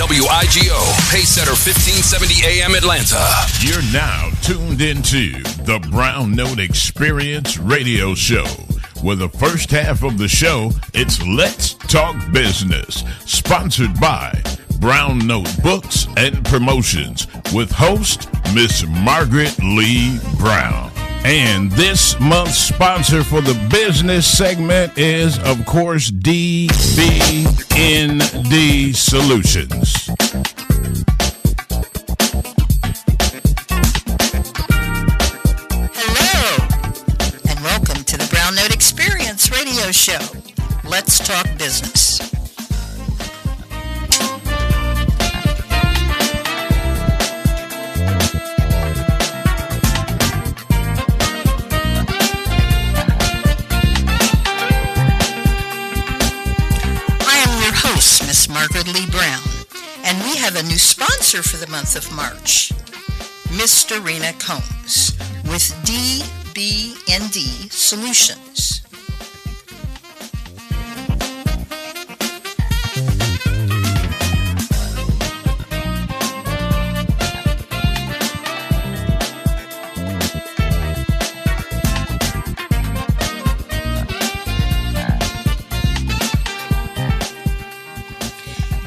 WIGO, Pacesetter 1570 AM Atlanta. You're now tuned into the Brown Note Experience radio show, where the first half of the show, it's Let's Talk Business, sponsored by Brown Note Books and Promotions, with host Miss Margaret Lee Brown. And this month's sponsor for the business segment is, of course, DBND Solutions. Hello, and welcome to the Brown Note Experience radio show. Let's talk business. Miss Margaret Lee Brown, and we have a new sponsor for the month of March, Miss Darrina Combes with DBND Solutions.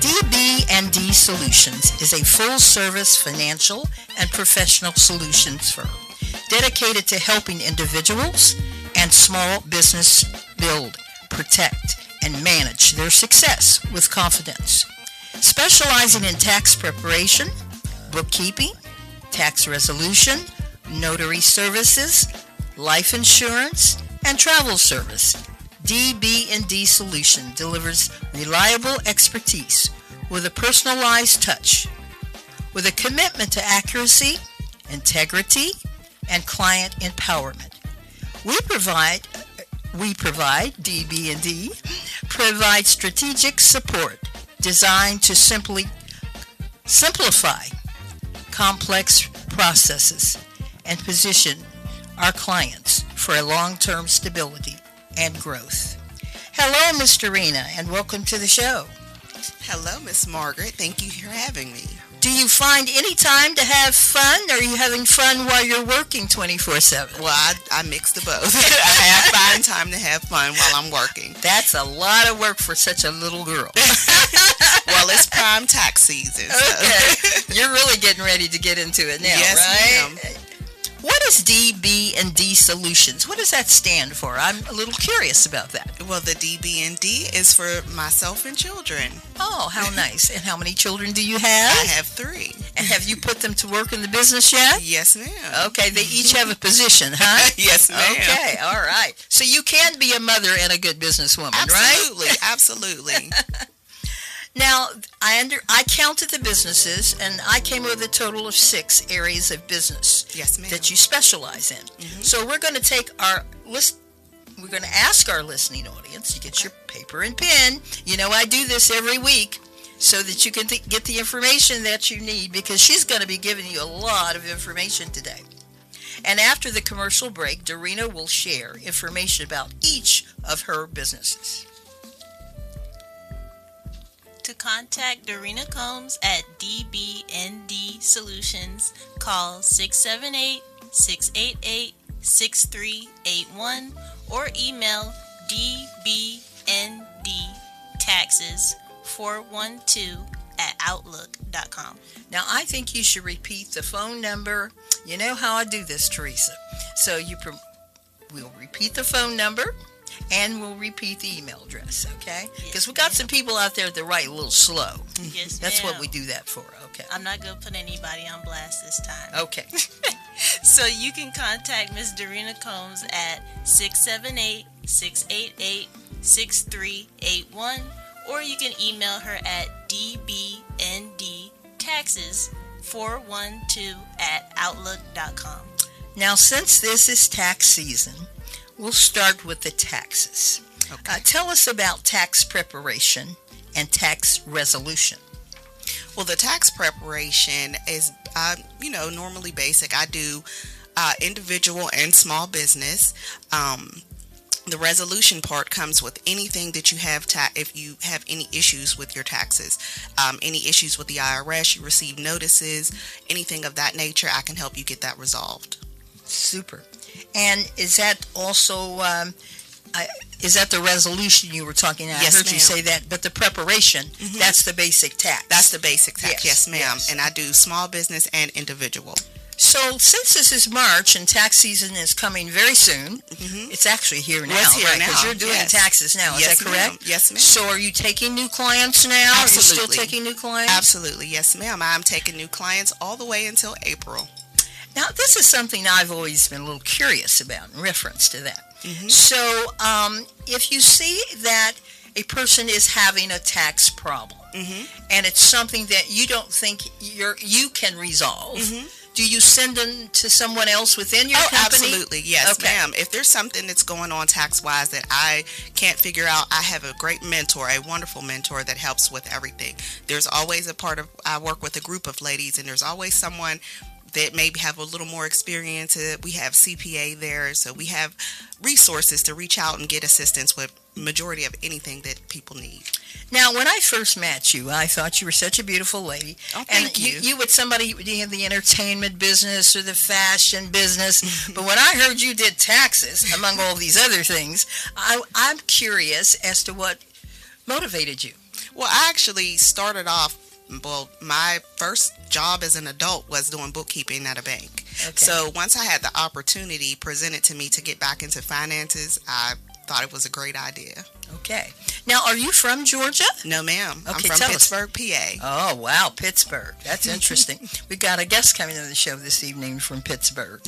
DBND Solutions is a full-service financial and professional solutions firm dedicated to helping individuals and small business build, protect, and manage their success with confidence. Specializing in tax preparation, bookkeeping, tax resolution, notary services, life insurance, and travel service, DBND Solution delivers reliable expertise with a personalized touch, with a commitment to accuracy, integrity, and client empowerment. DBND provides strategic support designed to simplify complex processes and position our clients for a long-term stability and growth. Hello, Ms. Darrina, and welcome to the show. Hello, Miss Margaret. Thank you for having me. Do you find any time to have fun? Or are you having fun while you're working 24/7? Well, I mix the both. I find time to have fun while I'm working. That's a lot of work for such a little girl. Well, it's prime tax season. So. Okay. You're really getting ready to get into it now, yes, right? Ma'am. What is DBND Solutions? What does that stand for? I'm a little curious about that. Well, the DBND is for myself and children. Oh, how nice. And how many children do you have? I have 3. And have you put them to work in the business yet? Yes, ma'am. Okay, they each have a position, huh? Yes, ma'am. Okay, all right. So you can be a mother and a good businesswoman, absolutely, right? Absolutely. Now, I counted the businesses, and I came up with a total of 6 areas of business yes, ma'am. that you specialize in. Mm-hmm. So we're going to take our list. We're going to ask our listening audience to get your paper and pen. You know, I do this every week so that you can get the information that you need, because she's going to be giving you a lot of information today. And after the commercial break, Darrina will share information about each of her businesses. To contact Darrina Combes at DBND Solutions, call 678-688-6381 or email dbndtaxes412@outlook.com. Now, I think you should repeat the phone number. You know how I do this, Teresa. So we'll repeat the phone number. And we'll repeat the email address, okay? Because we got some people out there that write a little slow. Yes, That's ma'am. what we do that for, okay? I'm not going to put anybody on blast this time. Okay. So you can contact Ms. Darrina Combes at 678-688-6381, or you can email her at dbndtaxes412@outlook.com. Now, since this is tax season, we'll start with the taxes. Okay. Tell us about tax preparation and tax resolution. Well, the tax preparation is, normally basic. I do individual and small business. The resolution part comes with anything that you have, if you have any issues with your taxes, any issues with the IRS, you receive notices, anything of that nature, I can help you get that resolved. Super. And is that also, is that the resolution you were talking about? Yes, I heard you ma'am. say that, but the preparation, that's the basic tax. That's the basic tax, yes, ma'am. yes. And I do small business and individual. So since this is March and tax season is coming very soon, it's actually here now, it's here right? now, Because you're doing yes. taxes now, is Yes, that correct? ma'am. Yes, ma'am. So are you taking new clients now? Are you still Absolutely. taking new clients? Absolutely, yes, ma'am. I'm taking new clients all the way until April. Now, this is something I've always been a little curious about in reference to that. So if you see that a person is having a tax problem and it's something that you don't think you can resolve, do you send them to someone else within your company? Absolutely, yes, Okay. ma'am. If there's something that's going on tax-wise that I can't figure out, I have a great mentor, a wonderful mentor that helps with everything. There's always I work with a group of ladies, and there's always someone that maybe have a little more experience. We have CPA there, so we have resources to reach out and get assistance with majority of anything that people need. Now, when I first met you, I thought you were such a beautiful lady. Oh, thank you. You would somebody, do you have the entertainment business or the fashion business? But when I heard you did taxes, among all these other things, I'm curious as to what motivated you. Well, I actually started off, my first job as an adult was doing bookkeeping at a bank. Okay. So once I had the opportunity presented to me to get back into finances, I thought it was a great idea. Okay. Now, are you from Georgia? No, ma'am. I'm Okay, from tell us. Pittsburgh, PA. Oh, wow, Pittsburgh. That's interesting. We got a guest coming on the show this evening from Pittsburgh.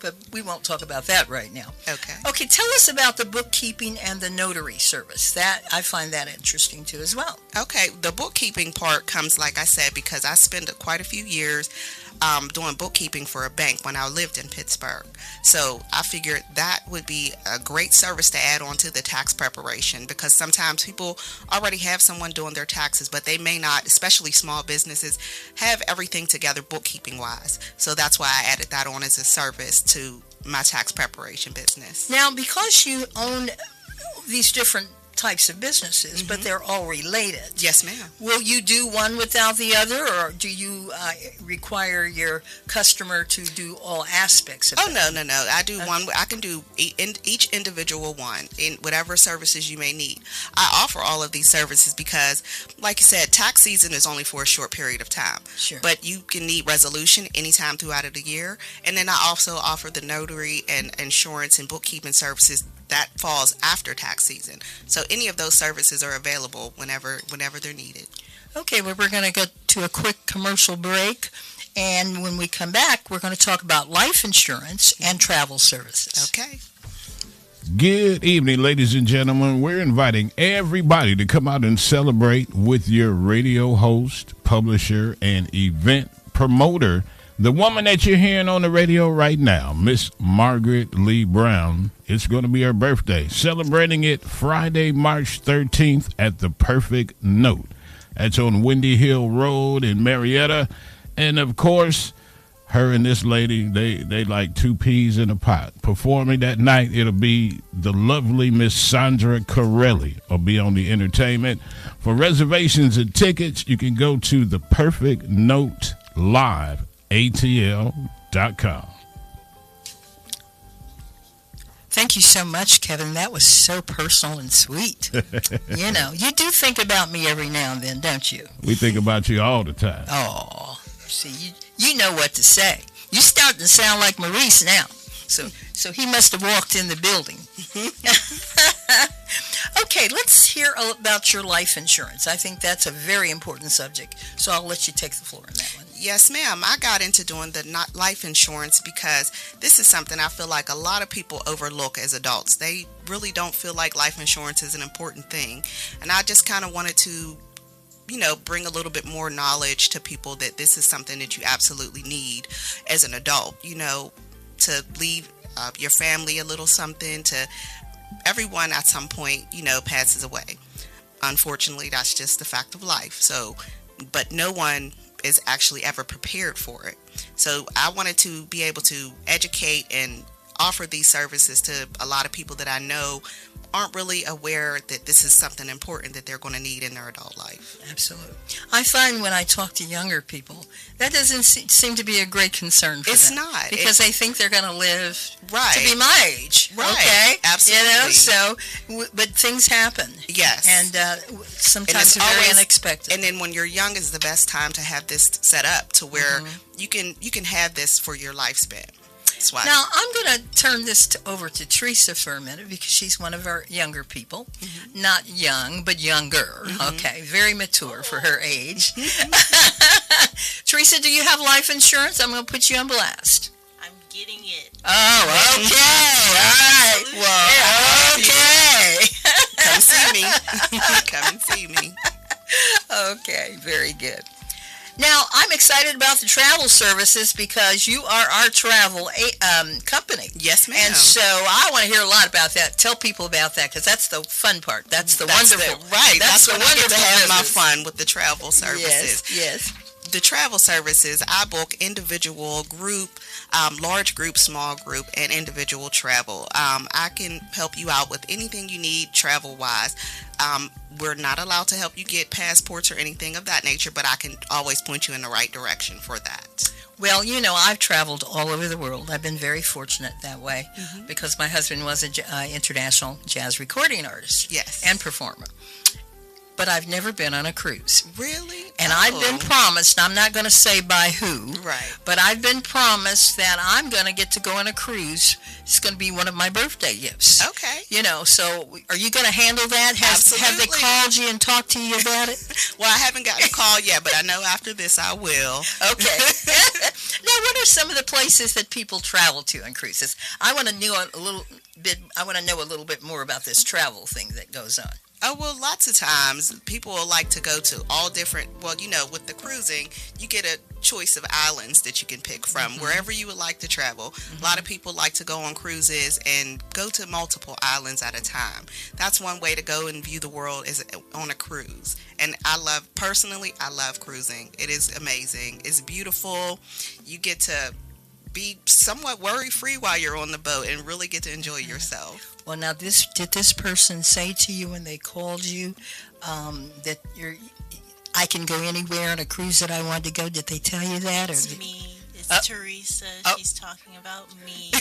But we won't talk about that right now. Okay. Okay, tell us about the bookkeeping and the notary service. That I find that interesting too as well. Okay, the bookkeeping part comes, like I said, because I spent quite a few years doing bookkeeping for a bank when I lived in Pittsburgh. So I figured that would be a great service to add on to the tax preparation, because sometimes people already have someone doing their taxes, but they may not, especially small businesses, have everything together bookkeeping wise. So that's why I added that on as a service to my tax preparation business. Now, because you own these different types of businesses, but they're all related. Yes, ma'am. Will you do one without the other, or do you require your customer to do all aspects of it? Oh, no. I do one. I can do each individual one in whatever services you may need. I offer all of these services because, like you said, tax season is only for a short period of time. Sure. But you can need resolution anytime throughout the year. And then I also offer the notary and insurance and bookkeeping services that falls after tax season. So any of those services are available whenever they're needed. Okay, well, we're going to go to a quick commercial break, and when we come back, we're going to talk about life insurance and travel services. Okay. Good evening, ladies and gentlemen. We're inviting everybody to come out and celebrate with your radio host, publisher, and event promoter, the woman that you're hearing on the radio right now, Miss Margaret Lee Brown. It's going to be her birthday. Celebrating it Friday, March 13th at the Perfect Note. That's on Windy Hill Road in Marietta. And, of course, her and this lady, they like two peas in a pot. Performing that night, it'll be the lovely Miss Sandra Corelli will be on the entertainment. For reservations and tickets, you can go to the Perfect Note Live. ATL.com. Thank you so much, Kevin. That was so personal and sweet. You know, you do think about me every now and then, don't you? We think about you all the time. Oh, see, you know what to say. You're starting to sound like Maurice now. So he must have walked in the building. Okay, let's hear about your life insurance. I think that's a very important subject, so I'll let you take the floor on that one. Yes, ma'am. I got into doing the life insurance because this is something I feel like a lot of people overlook as adults. They really don't feel like life insurance is an important thing. And I just kind of wanted to, bring a little bit more knowledge to people that this is something that you absolutely need as an adult, to leave your family a little something. To everyone at some point, passes away. Unfortunately, that's just the fact of life. So, but no one is actually ever prepared for it. So I wanted to be able to educate and offer these services to a lot of people that I know aren't really aware that this is something important that they're going to need in their adult life. Absolutely. I find when I talk to younger people, that doesn't seem to be a great concern for them. It's not. Because they think they're going to live Right. to be my age. Right. Okay? Absolutely. But things happen. Yes. And sometimes it's they're very always unexpected. And then when you're young is the best time to have this set up to where you can have this for your lifespan. That's why. Now, I'm going to turn this over to Teresa for a minute because she's one of our younger people. Not young, but younger. Okay, very mature for her age. Teresa, do you have life insurance? I'm going to put you on blast. I'm getting it. Oh, okay. All right. Well, okay. Come see me. Come and see me. Okay, very good. Now, I'm excited about the travel services because you are our travel company. Yes, ma'am. And so I want to hear a lot about that. Tell people about that because that's the fun part. That's the wonderful. Right. That's the when I get to have my business. fun with the travel services. Yes. The travel services, I book individual, group, large group, small group, and individual travel. I can help you out with anything you need travel-wise. We're not allowed to help you get passports or anything of that nature, but I can always point you in the right direction for that. Well, you know, I've traveled all over the world. I've been very fortunate that way because my husband was an international jazz recording artist and performer. But I've never been on a cruise. Really? And I've been promised, I'm not going to say by who, but I've been promised that I'm going to get to go on a cruise. It's going to be one of my birthday gifts. Okay. You know, so are you going to handle that? Absolutely. Have they called you and talked to you about it? Well, I haven't gotten a call yet, but I know after this I will. Okay. Now, what are some of the places that people travel to on cruises? I want to know a little bit more about this travel thing that goes on. Oh, well, lots of times people will like to go to all different, well, you know, with the cruising, you get a choice of islands that you can pick from wherever you would like to travel. A lot of people like to go on cruises and go to multiple islands at a time. That's one way to go and view the world is on a cruise. And I love cruising. It is amazing. It's beautiful. You get to be somewhat worry-free while you're on the boat and really get to enjoy yourself. Well, now, did this person say to you when they called you that I can go anywhere on a cruise that I want to go? Did they tell you that? It's me. It's Teresa. She's talking about me.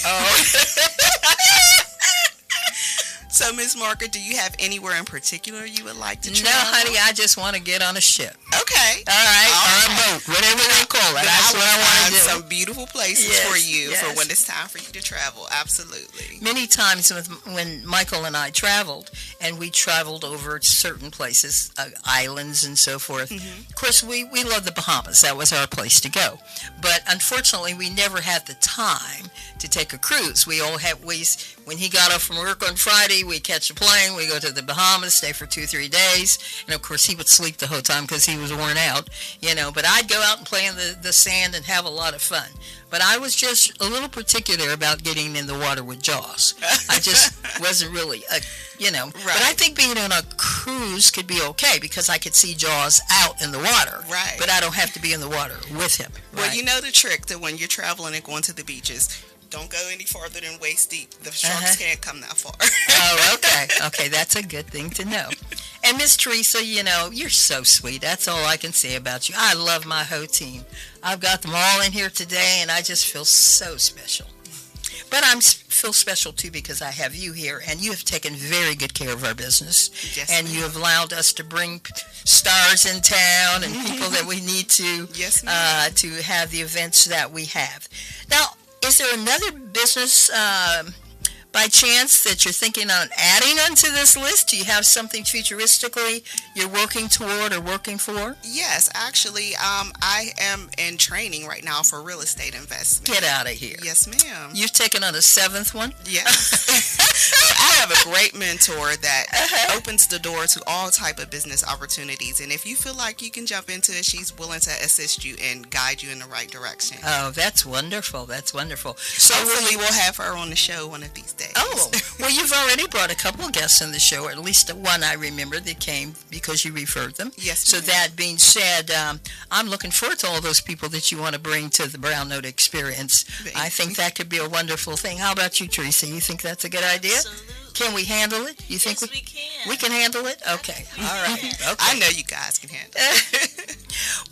So, Ms. Margaret, do you have anywhere in particular you would like to travel? No, honey, I just want to get on a ship. Okay. All right. Or a boat, whatever they call it. That's what I want to do. Some beautiful places for you for when it's time for you to travel. Absolutely. Many times when Michael and I traveled, and we traveled over certain places, islands and so forth. Of course, we love the Bahamas. That was our place to go. But unfortunately, we never had the time to take a cruise. When he got off from work on Friday, we catch a plane, we go to the Bahamas, stay for 2-3 days, and of course he would sleep the whole time because he was worn out, you know, but I'd go out and play in the sand and have a lot of fun. But I was just a little particular about getting in the water with Jaws. I just wasn't really, But I think being on a cruise could be okay because I could see Jaws out in the water. Right. But I don't have to be in the water with him. Well, you know the trick that when you're traveling and going to the beaches, don't go any farther than waist deep. The sharks can't come that far. Oh, okay. Okay, that's a good thing to know. And Miss Teresa, you know, you're so sweet. That's all I can say about you. I love my whole team. I've got them all in here today, and I just feel so special. But I feel special, too, because I have you here, and you have taken very good care of our business. Yes, and you have allowed us to bring stars in town and people that we need to, to have the events that we have. Now, is there another business by chance that you're thinking on adding onto this list? Do you have something futuristically you're working toward or working for? Yes, actually, I am in training right now for real estate investment. Get out of here. Yes, ma'am. You've taken on a 7th one? Yes. I have a great mentor that opens the door to all type of business opportunities. And if you feel like you can jump into it, she's willing to assist you and guide you in the right direction. Oh, that's wonderful. That's wonderful. So hopefully we'll have her on the show one of these days. Oh, well, you've already brought a couple of guests on the show, or at least one I remember that came because you referred them. Yes, So ma'am. that being said, I'm looking forward to all those people that you want to bring to the Brown Note Experience. I think that could be a wonderful thing. How about you, Teresa? You think that's a good idea? Absolutely. Can we handle it? You think we can. We can handle it? Okay. All right. Okay. I know you guys can handle it.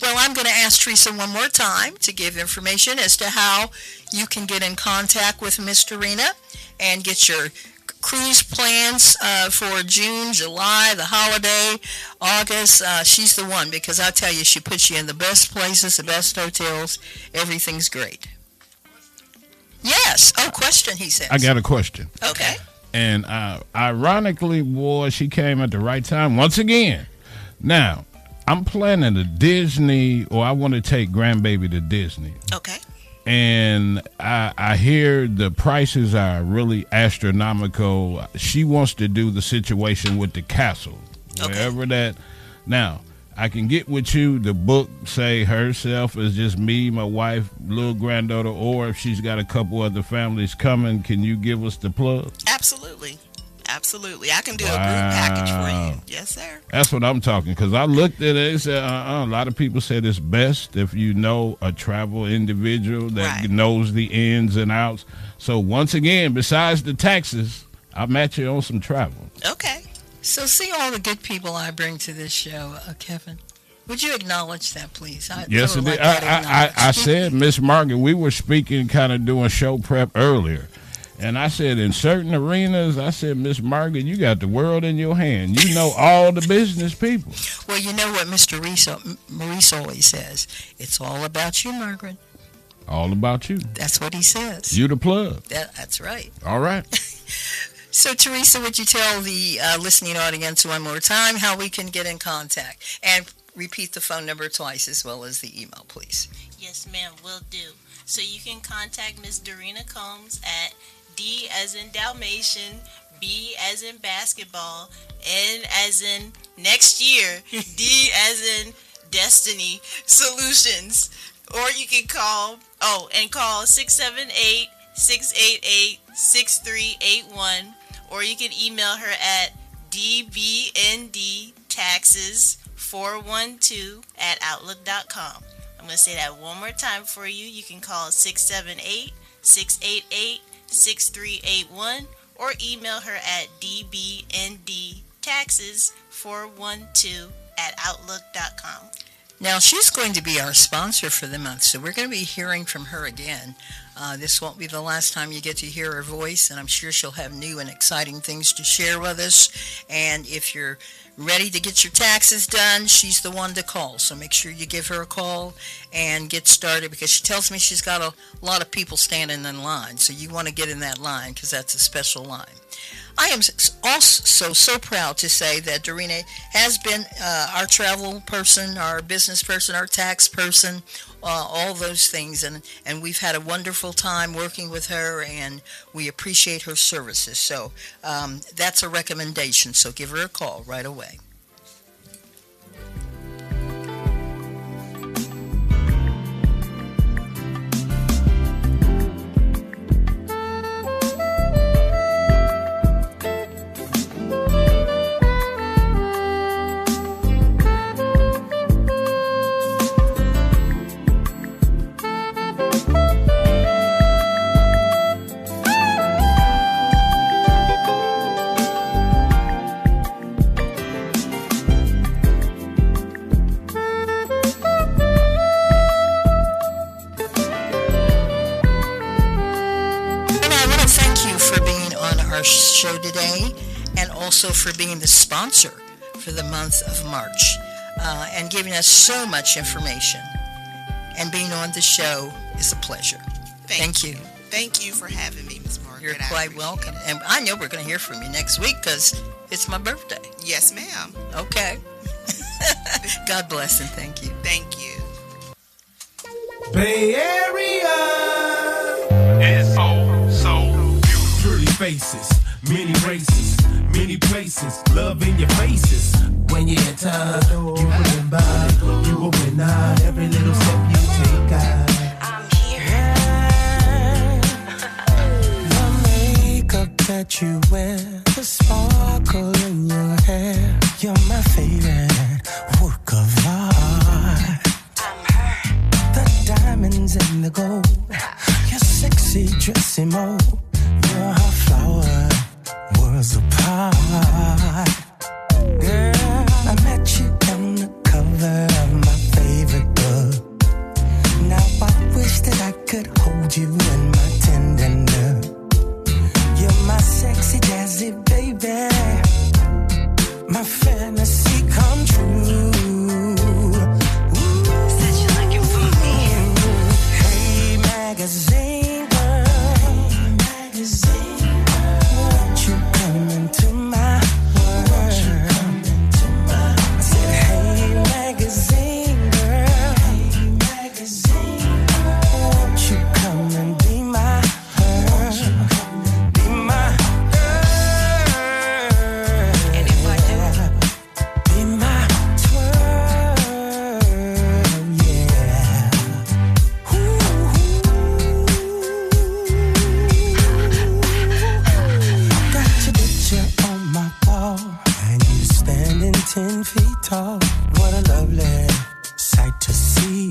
Well, I'm going to ask Teresa one more time to give information as to how you can get in contact with Miss Darrina and get your cruise plans for June, July, the holiday, August. She's the one, because I tell you, she puts you in the best places, the best hotels. Everything's great. Yes. Oh, question, he says. I got a question. Okay. And ironically, boy, she came at the right time once again. Now, I'm planning a Disney, or I want to take grandbaby to Disney. Okay. And I hear the prices are really astronomical. She wants to do the situation with the castle, wherever that. Now, I can get with you, the book, say herself as just me, my wife, little granddaughter, or if she's got a couple other families coming, can you give us the plug? Absolutely. Absolutely. I can do a group package for you. Yes, sir. That's what I'm talking, because I looked at it and said, a lot of people said it's best if you know a travel individual that knows the ins and outs. So once again, besides the taxes, I'll match you on some travel. Okay. So see all the good people I bring to this show, Kevin. Would you acknowledge that, please? Yes, I would like I said, Miss Margaret, we were speaking, kind of doing show prep earlier. And I said, in certain arenas, I said, Miss Margaret, you got the world in your hand. You know all the business people. Well, you know what Mr. Maurice always says. It's all about you, Margaret. All about you. That's what he says. You the plug. That's right. All right. So, Teresa, would you tell the listening audience one more time how we can get in contact? And repeat the phone number twice as well as the email, please. Yes, ma'am, will do. So you can contact Miss Darrina Combes at D as in Dalmatian, B as in basketball, N as in next year, D as in Destiny Solutions. Or you can call 678-688-6381. Or you can email her at dbndtaxes412@outlook.com. I'm going to say that one more time for you. You can call 678-688-6381 or email her at dbndtaxes412@outlook.com. Now, she's going to be our sponsor for the month, so we're going to be hearing from her again. This won't be the last time you get to hear her voice, and I'm sure she'll have new and exciting things to share with us. And if you're ready to get your taxes done, she's the one to call. So make sure you give her a call and get started, because she tells me she's got a lot of people standing in line. So you want to get in that line, because that's a special line. I am also so proud to say that Darrina has been our travel person, our business person, our tax person, all those things. And we've had a wonderful time working with her, and we appreciate her services. So that's a recommendation. So give her a call right away. Show today, and also for being the sponsor for the month of March, and giving us so much information. And being on the show is a pleasure. Thank you. Thank you for having me, Ms. Margaret. You're quite welcome. And I know we're going to hear from you next week, because it's my birthday. Yes, ma'am. Okay. God bless and thank you. Thank you. Bay Area is so beautiful. Pretty faces, many races, many places, love in your faces. When you're in time, you wouldn't buy, you will win out. Every little step you take out. I'm here. The makeup that you wear, the sparkle in your hair, you're my favorite work of art. I'm sexy dressing mode. You're her flower, worlds apart. Girl, I met you on the cover of my favorite book. Now I wish that I could hold you in my tender love. You're my sexy jazzy baby, my fantasy come true. Said you like it for me. Hey magazine girl, won't you come into my world? I said hey magazine girl, won't you come and be my girl? Be my girl. And if I do, Be my twirl, yeah. Got your picture on my wall, and you standing 10 feet tall. What a lovely sight to see.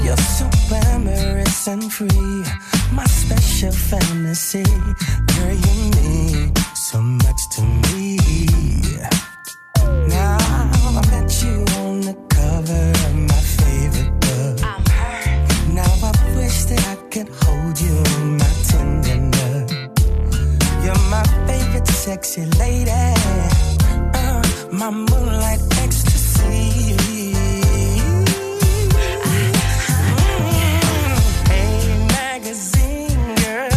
You're so glamorous and free, my special fantasy. Girl, you mean so much to me. Now I met you on the cover of my favorite book. I'm hurt. Now I wish that I could hold you in my tender love. You're my favorite sexy lady, my moonlight ecstasy. Hey magazine girl,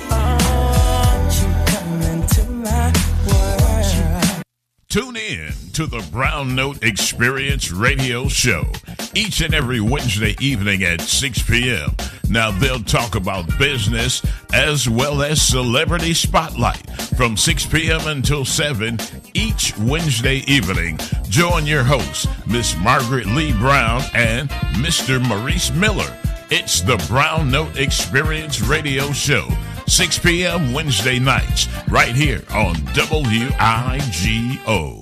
won't you come into my world? Tune in to the Brown Note Experience radio show each and every Wednesday evening at 6 p.m. Now they'll talk about business as well as celebrity spotlight from 6 p.m. until 7 each Wednesday evening. Join your hosts, Miss Margaret Lee Brown and Mr. Maurice Miller. It's the Brown Note Experience radio show, 6 p.m. Wednesday nights, right here on WIGO.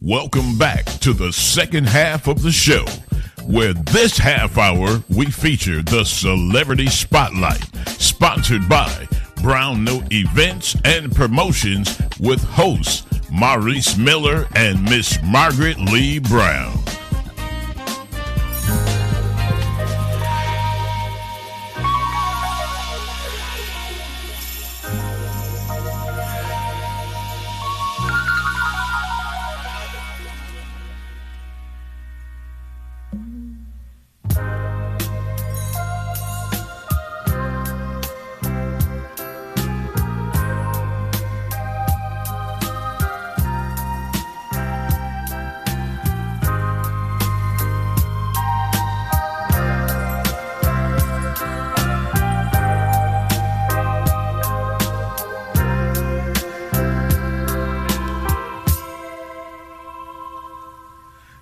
Welcome back to the second half of the show, where this half hour we feature the Celebrity Spotlight, sponsored by Brown Note Events and Promotions with hosts Maurice Miller and Miss Margaret Lee Brown.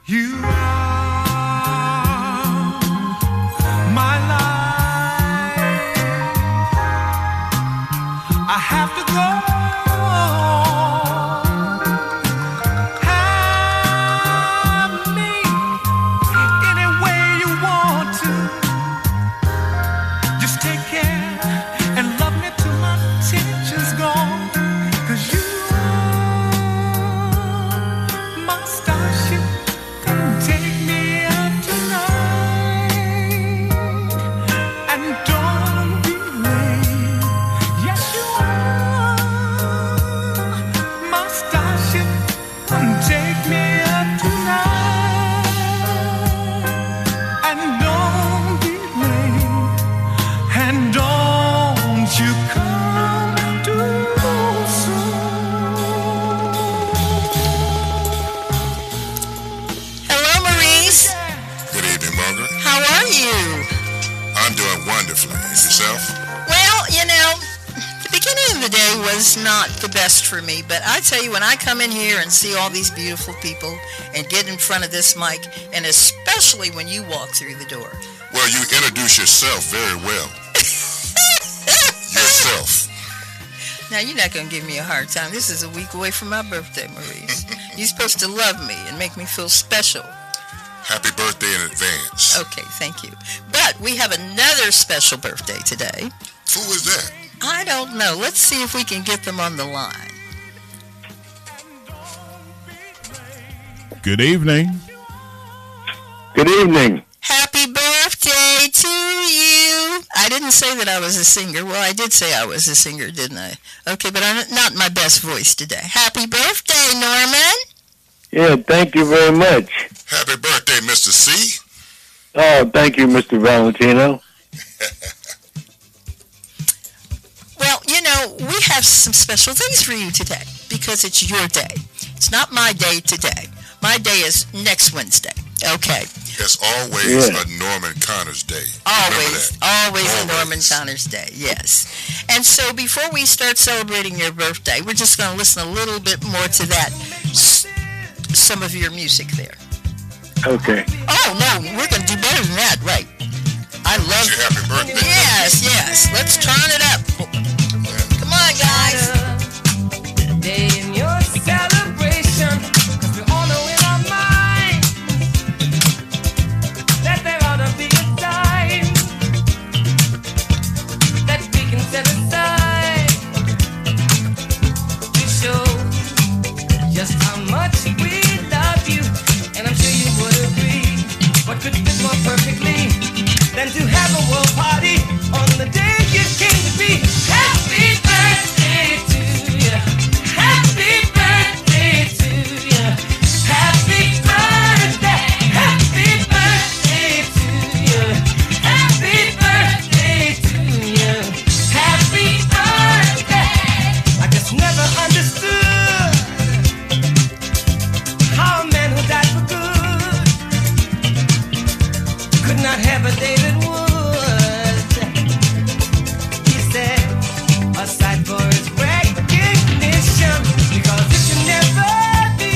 You are my life. I have to go. Have me any way you want to. Just take care and love me till my tension's gone. 'Cause you are my starship. Take me up tonight and don't be late. Yes, you are my starship. Come take me up tonight and don't be late. And don't you come too soon. hello, Maurice. Good evening, Margaret. How are you? I'm doing wonderfully. And yourself? Well, the beginning of the day was not the best for me, but I tell you, when I come in here and see all these beautiful people and get in front of this mic, and especially when you walk through the door. Well, you introduce yourself very well. Yourself. Now, you're not going to give me a hard time. This is a week away from my birthday, Maurice. You're supposed to love me and make me feel special. Happy birthday in advance. Okay, thank you. But we have another special birthday today. Who is that? I don't know. Let's see if we can get them on the line. Good evening. Good evening. Happy birthday to you. I didn't say that I was a singer. Well, I did say I was a singer, didn't I? Okay, but I'm not in my best voice today. Happy birthday, Norman. Yeah, thank you very much. Happy birthday, Mr. C. Oh, thank you, Mr. Valentino. Well, you know, we have some special things for you today because it's your day. It's not my day today. My day is next Wednesday. Okay. It's always a Norman Connors day. Always a Norman Connors day, yes. And so before we start celebrating your birthday, we're just going to listen a little bit more to that, some of your music there. Okay. Oh, no, we're going to do better than that, right. I love it. Happy birthday. Yes. Let's turn it up. Come on, guys. Day in your celebration, 'cause we all know in our mind that there ought to be a time that we can set aside to show just how much we love you. And I'm sure you would agree, what could fit more perfectly than to have a world party on the day you came to be. Happy birthday to you. Happy birthday to you. Happy birthday. Happy birthday to you. Happy birthday to you. Happy birthday. I just never understood how a man who died for good could not have a David Wood. He said, aside for his recognition, because it should never be,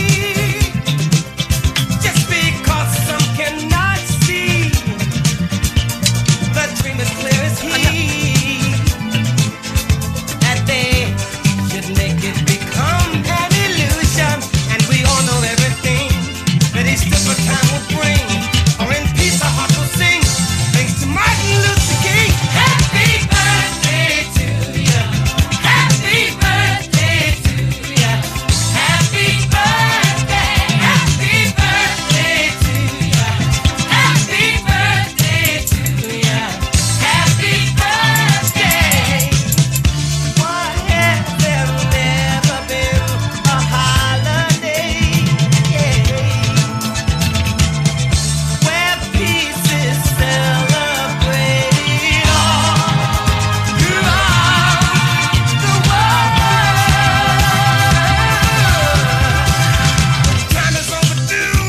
just because some cannot see, the dream is clear as he, that they should make it become an illusion, and we all know everything that each different time will bring, or in peace our heart will sing, thanks to Martin Luther King. Happy birthday to you. Happy birthday to you. Happy birthday. Happy birthday to you. Happy birthday to you. Happy birthday. Why has there never been a holiday? Where peace is celebrated all throughout the world. Time is overdue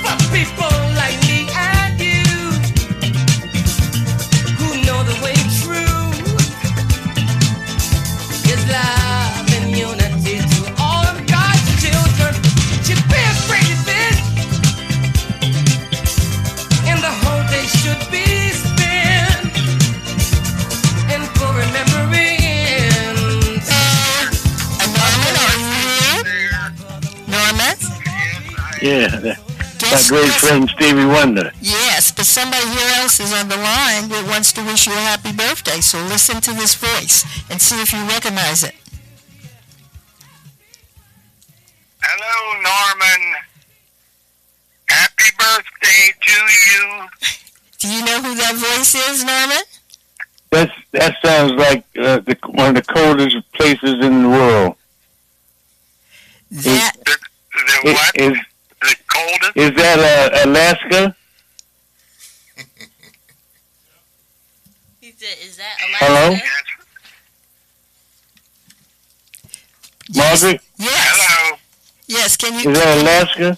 for people like me and you who know the way true is love and unity to all of God's children. Should be a great event, and the whole day should be spent in full remembrance. Norman, are you here? Norman? Yeah, my Guess great what? friend Stevie Wonder. Yes, but somebody here else is on the line that wants to wish you a happy birthday. So listen to this voice and see if you recognize it. Hello, Norman. Happy birthday to you. Do you know who that voice is, Norman? That sounds like one of the coldest places in the world. That The what? Is The coldest? is that Alaska? He said, is that Alaska? Hello? Yes. Margaret? Yes. Hello. Yes, can you? Is that Alaska?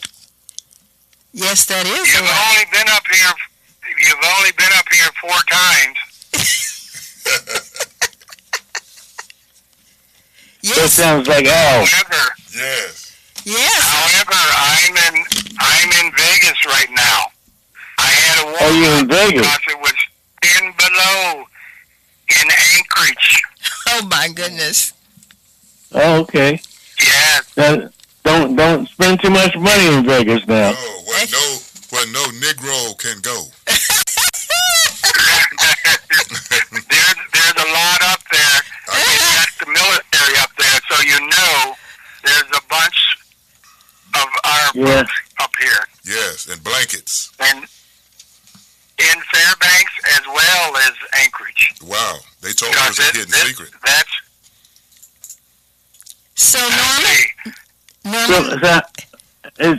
Yes, that is. You've Alaska. only been up here. You've only been up here 4 times. That Yes. sounds like Al. However, Yes. Yes. I'm in Vegas right now. I had a warm Oh, you in Vegas? because it was 10 below in Anchorage. Oh my goodness. Oh, okay. Yes. Now, don't spend too much money in Vegas now. Where no Negro can go. There's a lot up there. That's the military up there, so you know there's a bunch of our folks up here. Yes, and blankets. And in Fairbanks as well as Anchorage. Wow, they told us a hidden secret. That's so Norman.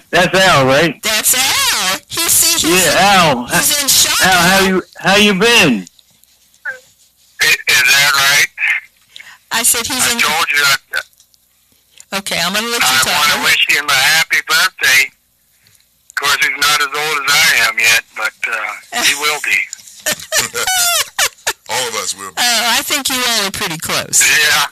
That's Al, right? That's Al. He's Al. He's in shock. Al, how you been? Is that right? I said he's in. I told you. Okay, I'm gonna let you talk. I want to wish him a happy birthday. Of course, he's not as old as I am yet, but he will be. All of us will be. I think you all are pretty close. Yeah.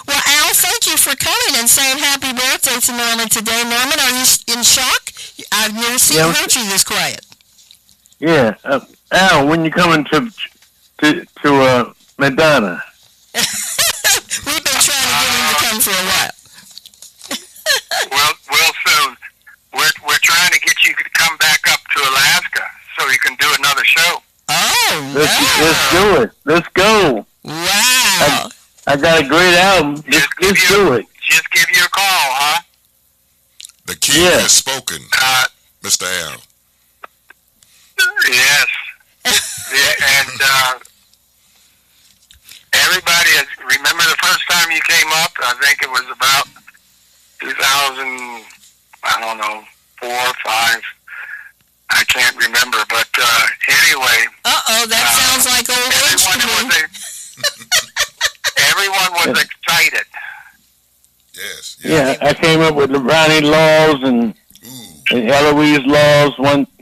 Well, Al, thank you for coming and saying happy birthday to Norman today. Norman, are you in shock? I've never seen heard you this quiet. Yeah. Al, when you coming to Madonna? We've been trying to get him to come for a while. Well, soon. We're trying to get you to come back up to Alaska so you can do another show. Oh, let's do it. Let's go. Wow. I got a great album. Let's do it. Just give you a call, huh? The king has spoken, Mr. Al. Yes. Yeah, and everybody, remember the first time you came up? I think it was about 2000, I don't know, 4 or 5. I can't remember, but anyway. That sounds like old age to me. Everyone was excited. Yes. Yeah, I came up with the Ronnie Laws and Eloise Laws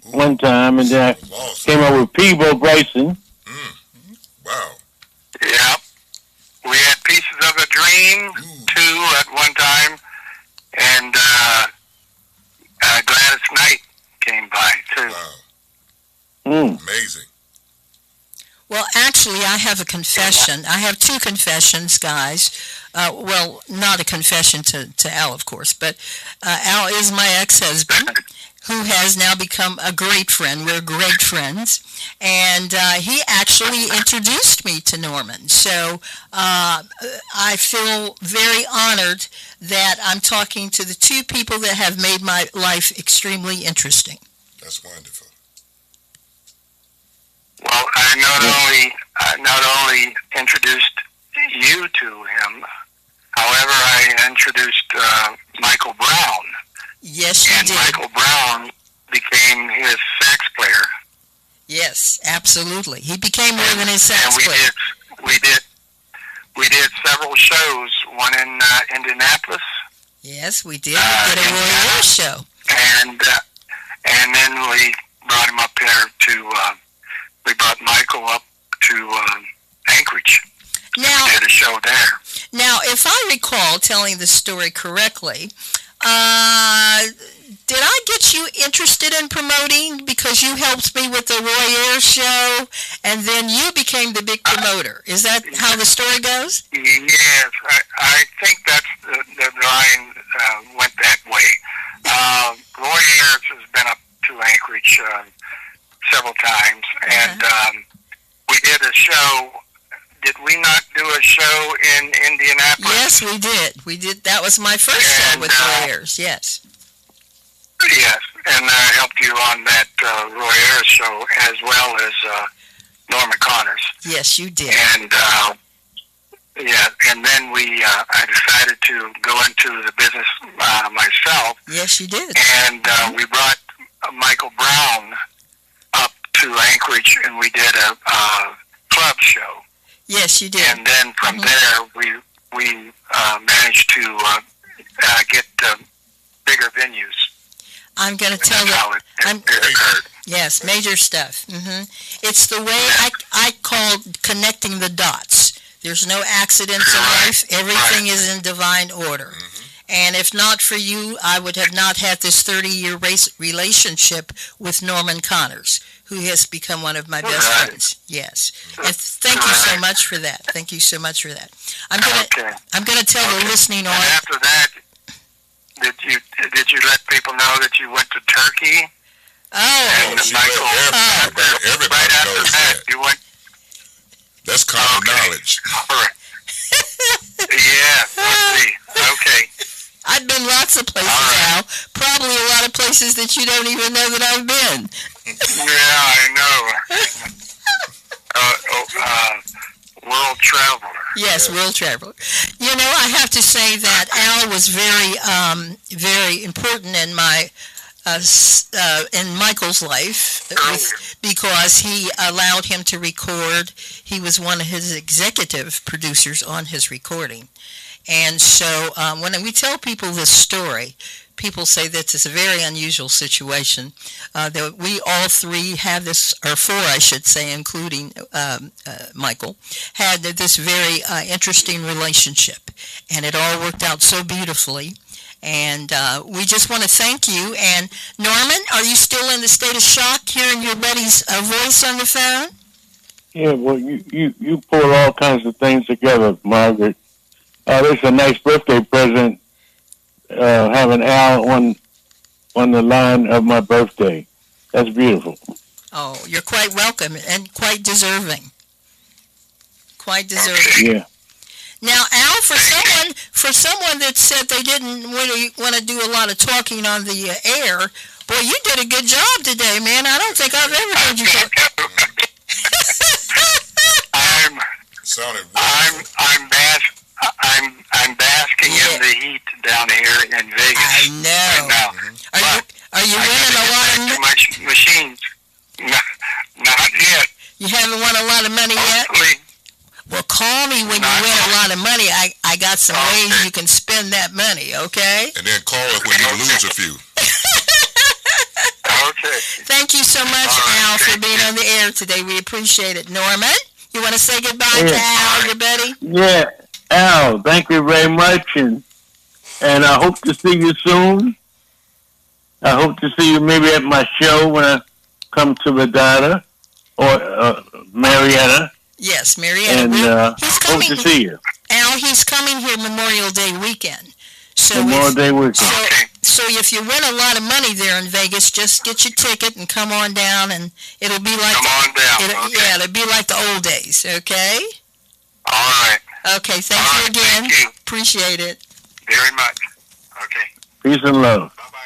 one time, and then I came up with Peebo Bryson. Wow. Yeah. We had Pieces of a Dream, 2 at one time, and Gladys Knight came by, too. Wow. Amazing. Well, actually, I have a confession. I have 2 confessions, guys. Well, not a confession to Al, of course, but Al is my ex-husband, who has now become a great friend. We're great friends. And he actually introduced me to Norman. So I feel very honored that I'm talking to the 2 people that have made my life extremely interesting. That's wonderful. Well, I not only introduced you to him, however, I introduced Michael Brown. Yes, you did. And Michael Brown became his sax player. Yes, absolutely. He became more than his sax player. We did several shows. One in Indianapolis. Yes, we did. We did a Roy Ayers show. And then we brought him up here to. We brought Michael up to Anchorage. Now, we did a show there. Now, if I recall telling the story correctly, did I get you interested in promoting because you helped me with the Roy Ayers show, and then you became the big promoter? Is that how the story goes? Yes, I think that's the line went that way. Roy Ayers has been up to Anchorage several times, and we did a show. Did we not do a show in Indianapolis? Yes, we did. We did. That was my first show with Roy Ayers. Yes. Yes, and I helped you on that Roy Ayers show as well as Norman Connors. Yes, you did. And and then I decided to go into the business myself. Yes, you did. And we brought Michael Brown up to Anchorage, and we did a club show. Yes, you did. And then from there, we managed to get bigger venues. I'm going to tell you. Yes, major stuff. It's the way I call connecting the dots. There's no accidents in life. Everything is in divine order. And if not for you, I would have not had this 30-year relationship with Norman Connors, who has become one of my best friends. Yes, and thank you so much for that. Thank you so much for that. I'm gonna tell the listening And audience. after that, did you let people know that you went to Turkey? Oh, And Michael, Everybody right after knows that, that. you went. That's common knowledge. All right. Yeah. Let's see. Okay. I've been lots of places now. Probably a lot of places that you don't even know that I've been. Yeah, I know. World traveler. Yes, world traveler. You know, I have to say that Al was very important in my in Michael's life because he allowed him to record. He was one of his executive producers on his recording. And so when we tell people this story, people say that it's a very unusual situation. That we all three have this, or four I should say, including Michael, had this very interesting relationship. And it all worked out so beautifully. And we just want to thank you. And Norman, are you still in the state of shock hearing your buddy's voice on the phone? Yeah, well, you pulled all kinds of things together, Margaret. This is a nice birthday present, having Al on the line of my birthday. That's beautiful. Oh, you're quite welcome and quite deserving. Quite deserving. Yeah. Now, Al, for someone that said they didn't really want to do a lot of talking on the air, boy, you did a good job today, man. I don't think I've ever heard you talk. I'm basking in the heat down here in Vegas. I know. Right now. Are you winning a lot of too much machines? Not yet. You haven't won a lot of money yet? Hopefully. Well, call me when you win a lot of money. I got some ways you can spend that money, okay? And then call us when you lose a few. Okay. Thank you so much, Al, for being on the air today. We appreciate it. Norman, you want to say goodbye to Al, your buddy? Yeah, Al, thank you very much, and I hope to see you soon. I hope to see you maybe at my show when I come to Vidata or Marietta. Yes, Marietta. And he's coming, hope to see you. Al, he's coming here Memorial Day weekend. So Memorial Day weekend. So if you win a lot of money there in Vegas, just get your ticket and come on down, and it'll be like yeah, it'll be like the old days. Okay. All right. Okay. Thank you again. Thank you. Appreciate it. Very much. Okay. Peace and love. Bye-bye.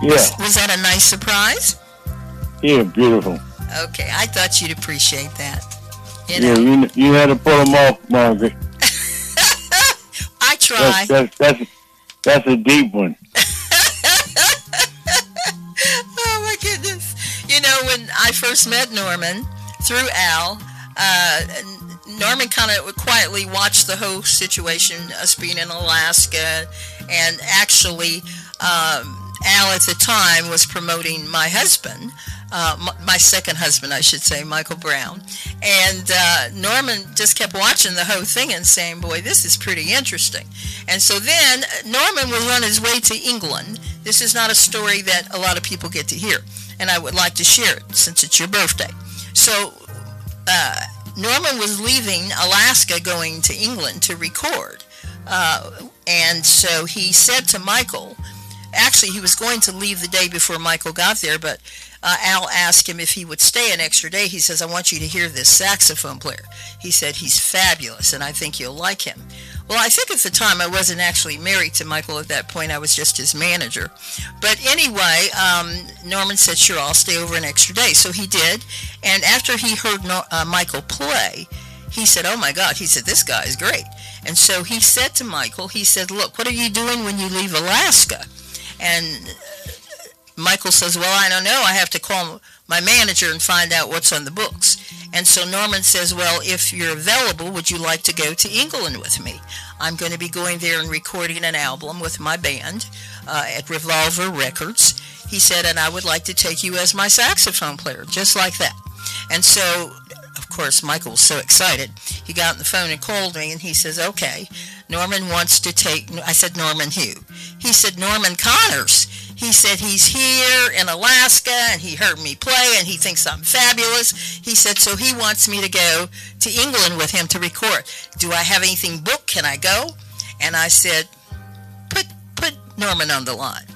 Yeah. Was that a nice surprise? Yeah, beautiful. Okay, I thought you'd appreciate that. You know? Yeah, you had to pull them off, Margaret. I try. That's a deep one. Oh my goodness! You know, when I first met Norman through Al, Norman kind of quietly watched the whole situation, us being in Alaska, and actually. Al at the time was promoting my husband, my second husband, I should say, Michael Brown. And Norman just kept watching the whole thing and saying, boy, this is pretty interesting. And so then Norman was on his way to England. This is not a story that a lot of people get to hear, and I would like to share it since it's your birthday. So Norman was leaving Alaska going to England to record. And so he said to Michael, actually, he was going to leave the day before Michael got there, but Al asked him if he would stay an extra day. He says, I want you to hear this saxophone player. He said, he's fabulous, and I think you'll like him. Well, I think at the time I wasn't actually married to Michael at that point. I was just his manager. But anyway, Norman said, sure, I'll stay over an extra day. So he did, and after he heard Michael play, he said, oh, my God. He said, this guy is great. And so he said to Michael, he said, look, what are you doing when you leave Alaska? And Michael says, well, I don't know. I have to call my manager and find out what's on the books. And so Norman says, well, if you're available, would you like to go to England with me? I'm going to be going there and recording an album with my band at Revolver Records. He said, and I would like to take you as my saxophone player, just like that. And so, of course, Michael was so excited. He got on the phone and called me, and he says, okay, Norman wants to take, I said, Norman who? He said, Norman Connors. He said he's here in Alaska, and he heard me play, and he thinks I'm fabulous. He said, so he wants me to go to England with him to record. Do I have anything booked? Can I go? And I said, put Norman on the line.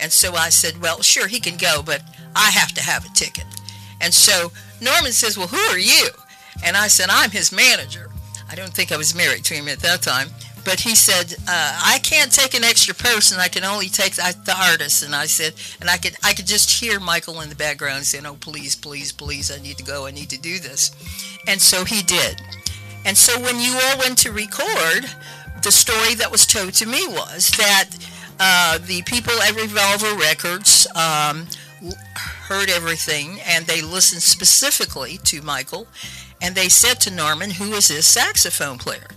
And so I said, well, sure, he can go, but I have to have a ticket. And so Norman says, well, who are you? And I said, I'm his manager. I don't think I was married to him at that time. But he said, I can't take an extra person. I can only take the artist. And I said, and I could just hear Michael in the background saying, oh, please, please, please, I need to go. I need to do this. And so he did. And so when you all went to record, the story that was told to me was that the people at Revolver Records heard everything, and they listened specifically to Michael, and they said to Norman, who is this saxophone player?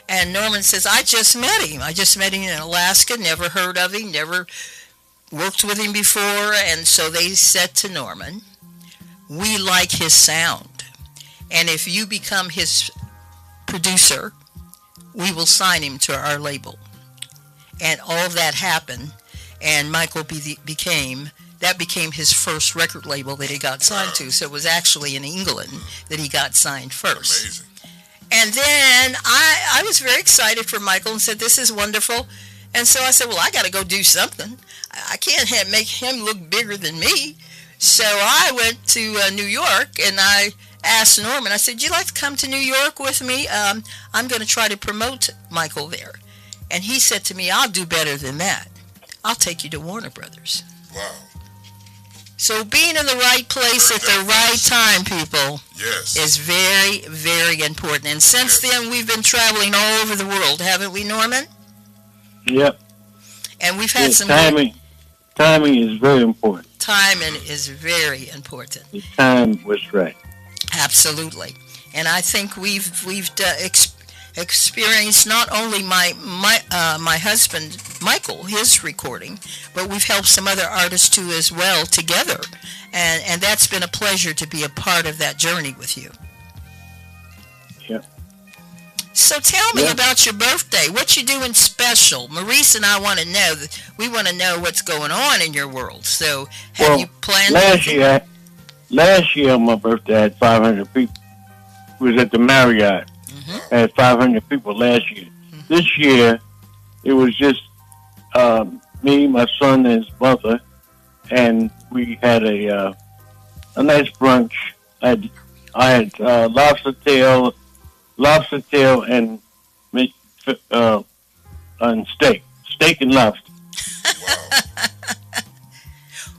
And Norman says, I just met him. I just met him in Alaska, never heard of him, never worked with him before. And so they said to Norman, we like his sound, and if you become his producer, we will sign him to our label. And all of that happened, and Michael became his first record label that he got signed to. So it was actually in England that he got signed first. Amazing. And then I was very excited for Michael and said, this is wonderful. And so I said, well, I got to go do something. I can't make him look bigger than me. So I went to New York, and I asked Norman, I said, would you like to come to New York with me? I'm going to try to promote Michael there. And he said to me, I'll do better than that. I'll take you to Warner Brothers. Wow. So being in the right place at the right time, people, yes, is very, very important. And since then, we've been traveling all over the world, haven't we, Norman? Yep. And we've had some... Timing is very important. Timing is very important. The time was right. Absolutely. And I think we've experienced not only my husband Michael, his recording, but we've helped some other artists too as well together, and that's been a pleasure to be a part of that journey with you. Yep. So tell me about your birthday. What you doing special? Maurice and I want to know. We want to know what's going on in your world. So have you planned? Last year on my birthday, I had 500 people. It was at the Marriott. I had 500 people last year. This year, it was just me, my son, and his mother, and we had a nice brunch. I had lobster tail, and steak and lobster. Wow.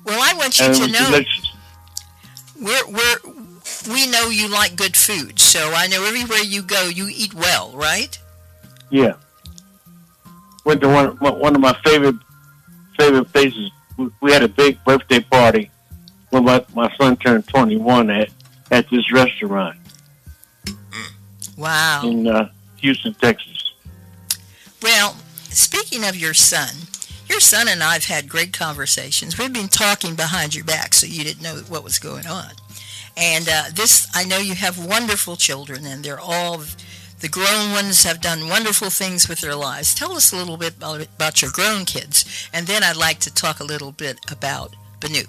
Well, I want you to know we know you like good food, so I know everywhere you go, you eat well, right? Yeah. Went to one of my favorite places. We had a big birthday party when my son turned 21 at this restaurant. Wow. In Houston, Texas. Well, speaking of your son and I have had great conversations. We've been talking behind your back, so you didn't know what was going on. And I know you have wonderful children, and they're all, the grown ones have done wonderful things with their lives. Tell us a little bit about your grown kids, and then I'd like to talk a little bit about Banu.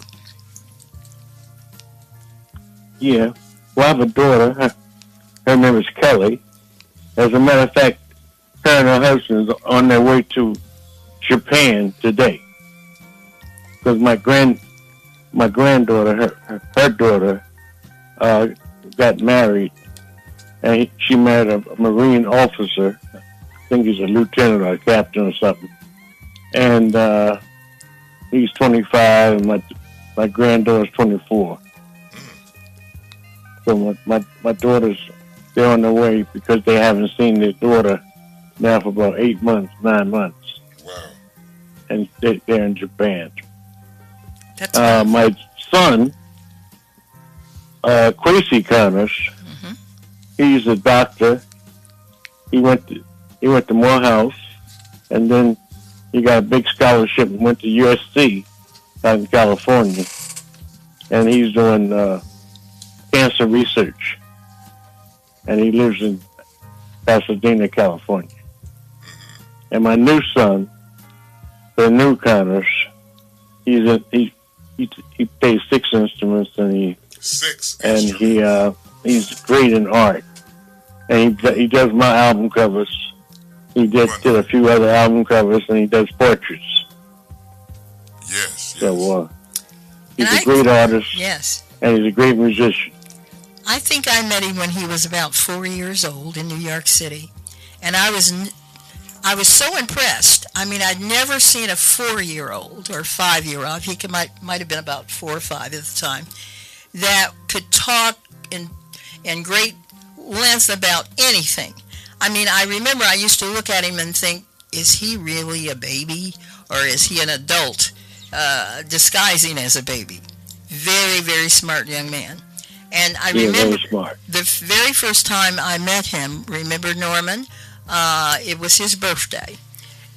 Yeah. Well, I have a daughter. Her name is Kelly. As a matter of fact, her and her husband is on their way to Japan today. Because my granddaughter, her daughter, got married, and she married a Marine officer. I think he's a lieutenant or a captain or something. And he's 25, and my granddaughter's 24. So my daughters, they're on their way because they haven't seen their daughter now for about 9 months. Wow. and they're in Japan. That's my son, Quincy Connors, he's a doctor. He went to Morehouse, and then he got a big scholarship and went to USC out in California, and he's doing cancer research, and he lives in Pasadena, California. And my new son, the new Connors, he plays 6 instruments, and he's great in art, and he does my album covers. He did a few other album covers, and he does portraits. Yes. So he's a great artist. Yes. And he's a great musician. I think I met him when he was about 4 years old in New York City, and I was so impressed. I mean, I'd never seen a 4-year-old or 5-year-old. He might have been about 4 or 5 at the time, that could talk in great length about anything. I mean, I remember I used to look at him and think, is he really a baby, or is he an adult disguising as a baby? Very, very smart young man. And I remember the very first time I met him, remember, Norman? It was his birthday,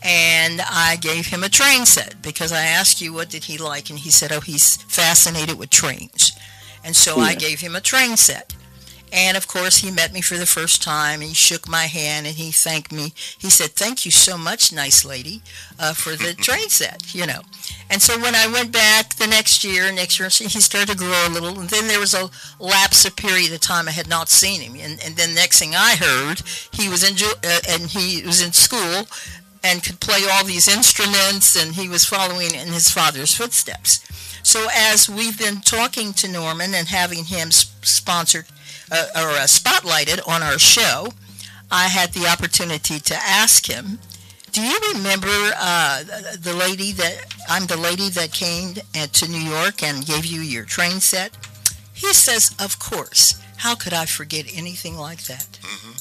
and I gave him a train set because I asked you what did he like, and he said, oh, he's fascinated with trains. And so I gave him a train set. And, of course, he met me for the first time. He shook my hand, and he thanked me. He said, thank you so much, nice lady, for the train set, you know. And so when I went back the next year, he started to grow a little. And then there was a lapse of period of time I had not seen him. And then next thing I heard, he was in school and could play all these instruments, and he was following in his father's footsteps. So as we've been talking to Norman and having him sponsored or spotlighted on our show, I had the opportunity to ask him, do you remember the lady that came to New York and gave you your train set? He says, of course. How could I forget anything like that? Mm-hmm.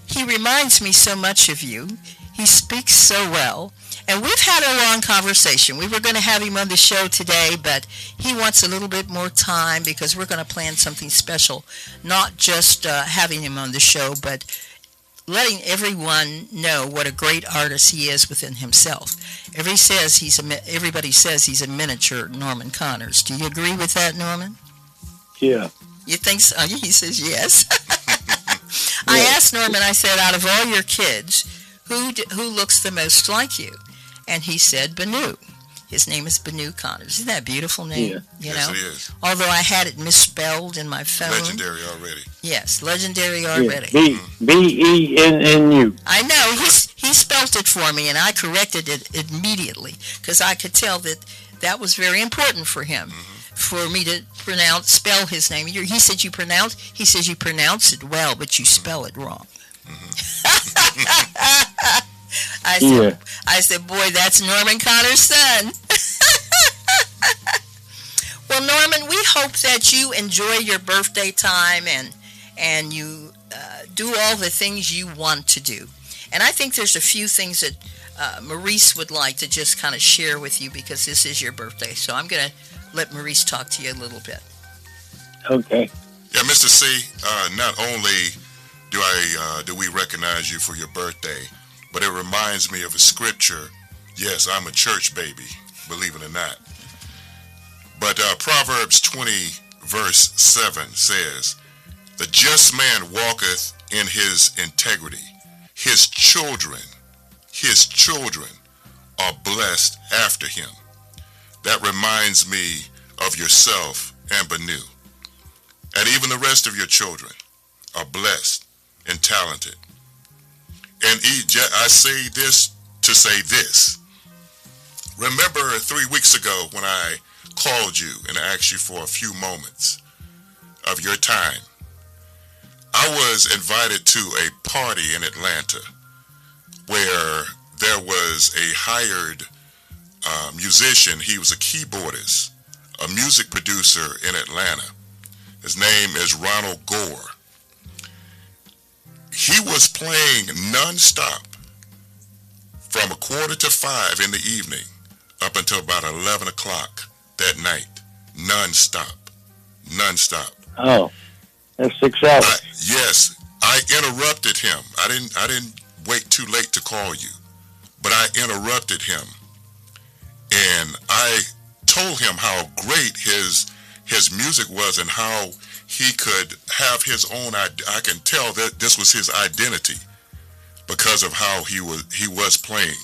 He reminds me so much of you. He speaks so well. And we've had a long conversation. We were going to have him on the show today, but he wants a little bit more time because we're going to plan something special, not just having him on the show, but letting everyone know what a great artist he is within himself. Everybody says he's a miniature Norman Connors. Do you agree with that, Norman? Yeah. You think so? He says yes. I asked Norman, I said, out of all your kids, who looks the most like you? And he said Banu. His name is Banu Connors. Isn't that a beautiful name? Yeah. Yes, it is. Although I had it misspelled in my phone. Legendary already. Yes, legendary already. B-E-N-N-U. I know. He spelled it for me, and I corrected it immediately because I could tell that was very important for him, for me to spell his name. He said you pronounce it well, but you spell it wrong. I said, boy, that's Norman Connors' son. Well, Norman, we hope that you enjoy your birthday time and you do all the things you want to do. And I think there's a few things that Maurice would like to just kind of share with you because this is your birthday. So I'm going to let Maurice talk to you a little bit. Okay. Yeah, Mr. C, not only do we recognize you for your birthday, but it reminds me of a scripture. Yes, I'm a church baby, believe it or not. But Proverbs 20, verse 7 says, the just man walketh in his integrity. His children are blessed after him. That reminds me of yourself and Banu. And even the rest of your children are blessed and talented. And I say this to say this. Remember 3 weeks ago when I called you and asked you for a few moments of your time? I was invited to a party in Atlanta where there was a hired musician. He was a keyboardist, a music producer in Atlanta. His name is Ronald Gore. He was playing nonstop from 4:45 in the evening up until about 11 o'clock that night, non-stop. Oh, that's 6 hours. Yes, I interrupted him. I didn't wait too late to call you, but I interrupted him, and I told him how great his music was and how he could have his own. I can tell that this was his identity because of how he was playing.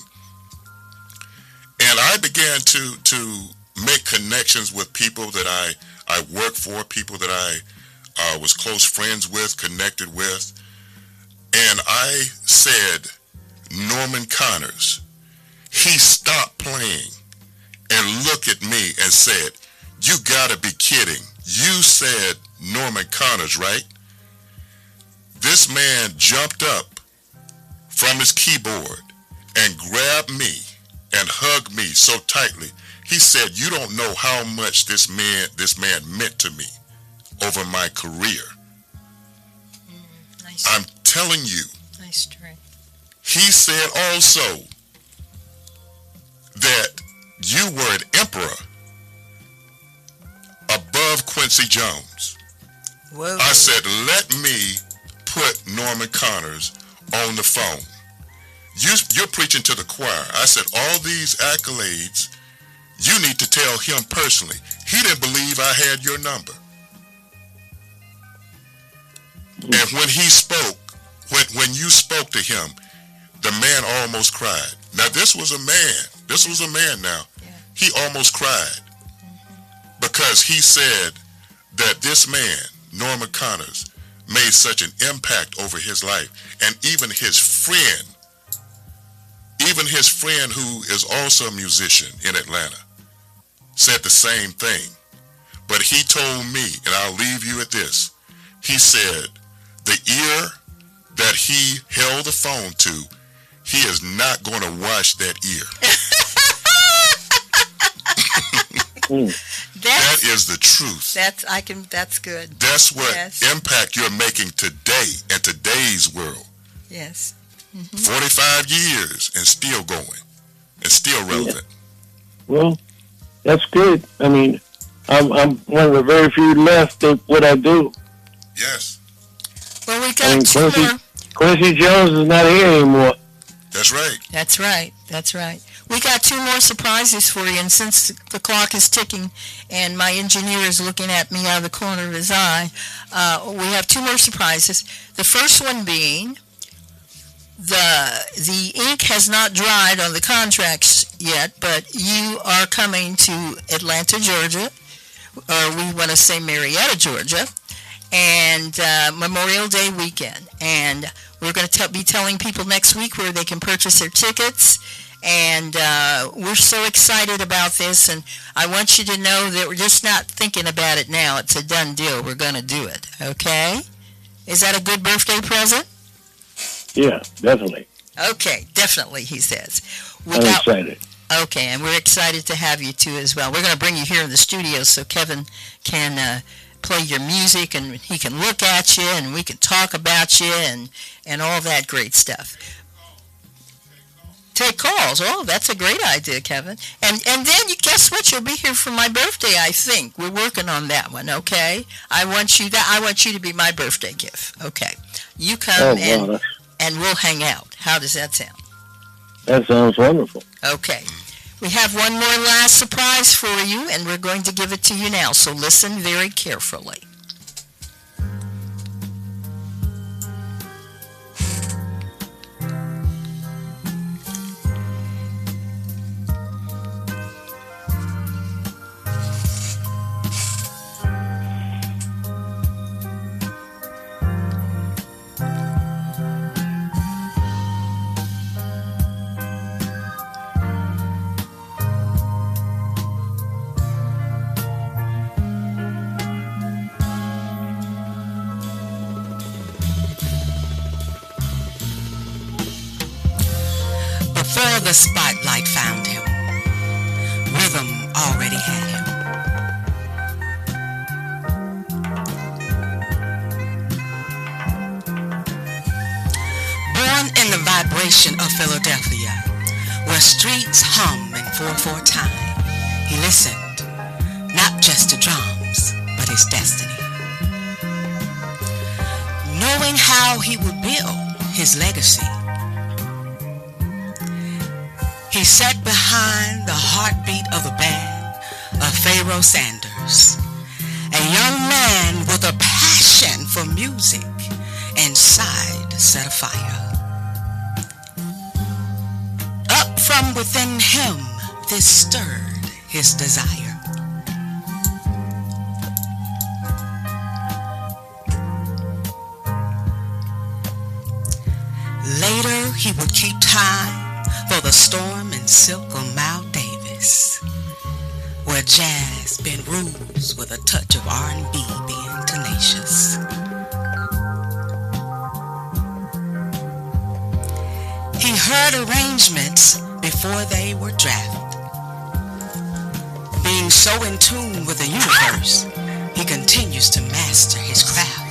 And I began to make connections with people that I worked for, people that I was close friends with, connected with. And I said, Norman Connors, he stopped playing and looked at me and said, you gotta be kidding. You said Norman Connors, right? This man jumped up from his keyboard and grabbed me and hugged me so tightly. He said, you don't know how much this man meant to me over my career. Nice. I'm telling you. Nice try. He said also that you were an emperor above Quincy Jones. Whoa. I said, let me put Norman Connors on the phone. You're preaching to the choir. I said, all these accolades, you need to tell him personally. He didn't believe I had your number. And when he spoke, when you spoke to him, the man almost cried. Now, this was a man now. Yeah. He almost cried because he said that this man, Norman Connors, made such an impact over his life. And even his friend who is also a musician in Atlanta, said the same thing. But he told me, and I'll leave you at this, he said the ear that he held the phone to, he is not going to wash that ear. That is the truth. That's good. That's what impact you're making today in today's world. Yes. 45 years and still going and still relevant. Well, that's good. I mean, I'm one of the very few left at what I do. Yes. Well, we got two more. Quincy Jones is not here anymore. That's right. That's right. That's right. We got two more surprises for you, and since the clock is ticking and my engineer is looking at me out of the corner of his eye, we have two more surprises. The first one being the ink has not dried on the contracts yet, but you are coming to Atlanta, Georgia, or we want to say Marietta, Georgia, and Memorial Day weekend. And we're going to be telling people next week where they can purchase their tickets. And we're so excited about this, and I want you to know that we're just not thinking about it now. It's a done deal. We're going to do it, okay? Is that a good birthday present? Yeah, definitely. Okay, definitely, he says. I'm excited. Okay, and we're excited to have you too as well. We're going to bring you here in the studio so Kevin can play your music, and he can look at you, and we can talk about you, and all that great stuff. Take calls. Oh, that's a great idea, Kevin. And then guess what? You'll be here for my birthday, I think. We're working on that one, okay? I want you to be my birthday gift. Okay. You come and we'll hang out. How does that sound? That sounds wonderful. Okay. We have one more last surprise for you, and we're going to give it to you now, so listen very carefully. Before the spotlight found him, rhythm already had him. Born in the vibration of Philadelphia, where streets hum in 4/4 time. He listened, not just to drums, but his destiny. Knowing how he would build his legacy, he sat behind the heartbeat of the band of Pharaoh Sanders, a young man with a passion for music inside set a fire. Up from within him, this stirred his desire. Later, he would keep time for the Storm and Silk of Miles Davis, where jazz bent rules with a touch of R&B being tenacious. He heard arrangements before they were drafted. Being so in tune with the universe, he continues to master his craft.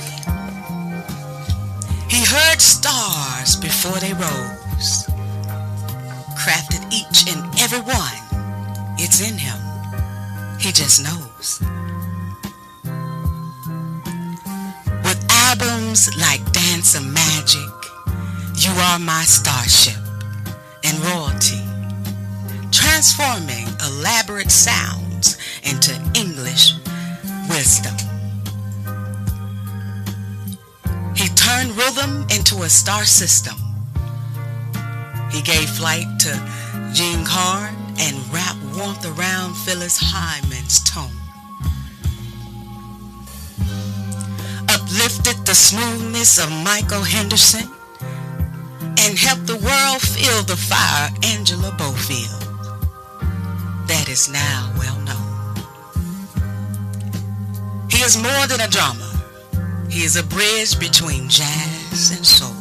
He heard stars before they rose, crafted each and every one. It's in him. He just knows. With albums like Dance of Magic, You Are My Starship, and Royalty, transforming elaborate sounds into English wisdom. He turned rhythm into a star system. He gave flight to Gene Carn and wrapped warmth around Phyllis Hyman's tone. Uplifted the smoothness of Michael Henderson and helped the world feel the fire Angela Bofield that is now well known. He is more than a drummer. He is a bridge between jazz and soul.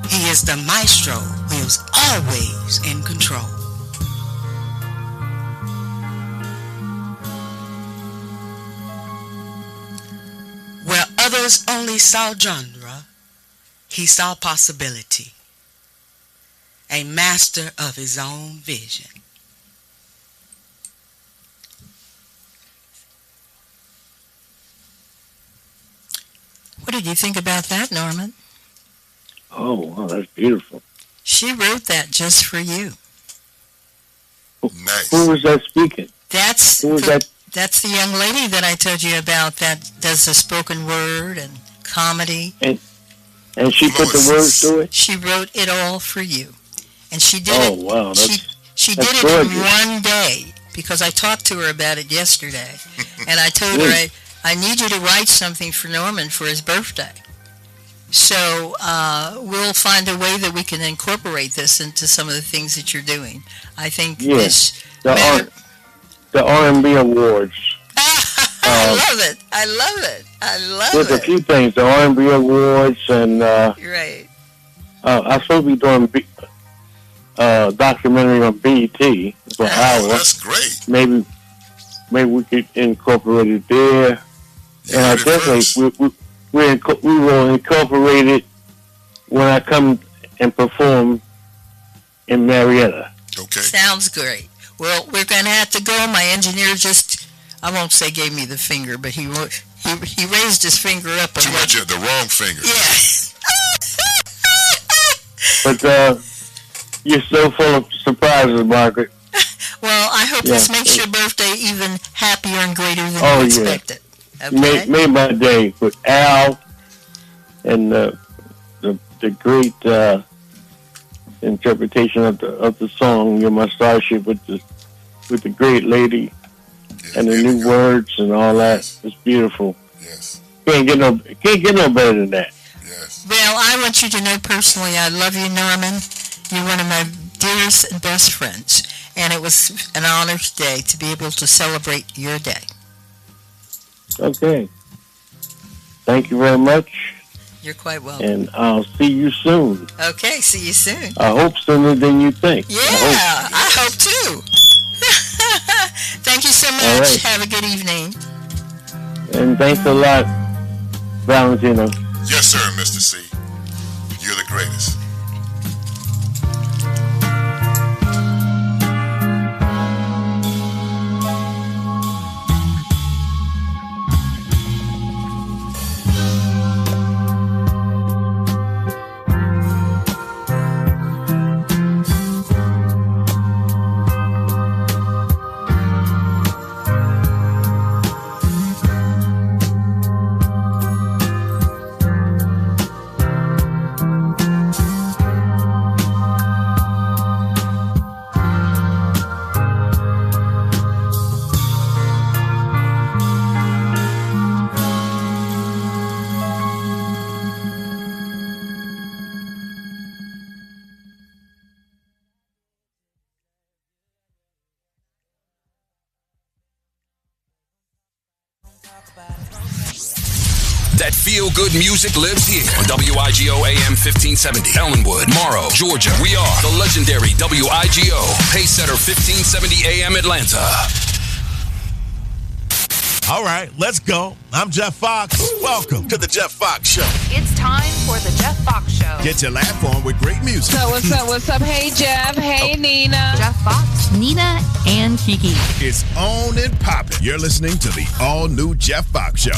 He is the maestro who is always in control. Where others only saw genre, he saw possibility. A master of his own vision. What did you think about that, Norman? Oh, wow, that's beautiful. She wrote that just for you. Nice. Who was that speaking? That's Who was that? That's the young lady that I told you about that does the spoken word and comedy. And she put the words to it? She wrote it all for you. And she did Oh, it. wow. She that's did it gorgeous. in one day because I talked to her about it yesterday. And I told her, I need you to write something for Norman for his birthday. So we'll find a way that we can incorporate this into some of the things that you're doing. I think this... The R&B Awards. I love it. I love it. I love There's it. a few things. The R&B Awards and... Right. I'm supposed to be doing documentary on BET for an hour. That's great. Maybe we could incorporate it there. You And I heard it first. definitely... We will incorporate it when I come and perform in Marietta. Okay. Sounds great. Well, we're going to have to go. My engineer just, I won't say gave me the finger, but he raised his finger up. Too much of the wrong finger. Yeah. But you're so full of surprises, Margaret. Well, I hope this makes your birthday even happier and greater than you expected. Okay? Made my day with Al and the great interpretation of the song "You're My Starship" with the great lady and the new words and all that. It's beautiful. Yes. Can't get no better than that. Yes. Well, I want you to know personally, I love you, Norman. You're one of my dearest and best friends, and it was an honor today to be able to celebrate your day. Okay. Thank you very much. You're quite welcome. And I'll see you soon. Okay, see you soon. I hope sooner than you think. Yeah, I hope too. Thank you so much. right. Have a good evening. And thanks a lot, Valentino. Yes, sir, Mr. C. You're the greatest. That feel-good music lives here on WIGO AM 1570. Ellenwood, Morrow, Georgia. We are the legendary WIGO. Pacesetter 1570 AM Atlanta. All right, let's go. I'm Jeff Fox. Welcome to the Jeff Fox Show. It's time for the Jeff Fox Show. Get your laugh on with great music. So what's up? Hey, Jeff. Hey, Nina. Jeff Fox. Nina and Kiki. It's on and popping. You're listening to the all-new Jeff Fox Show.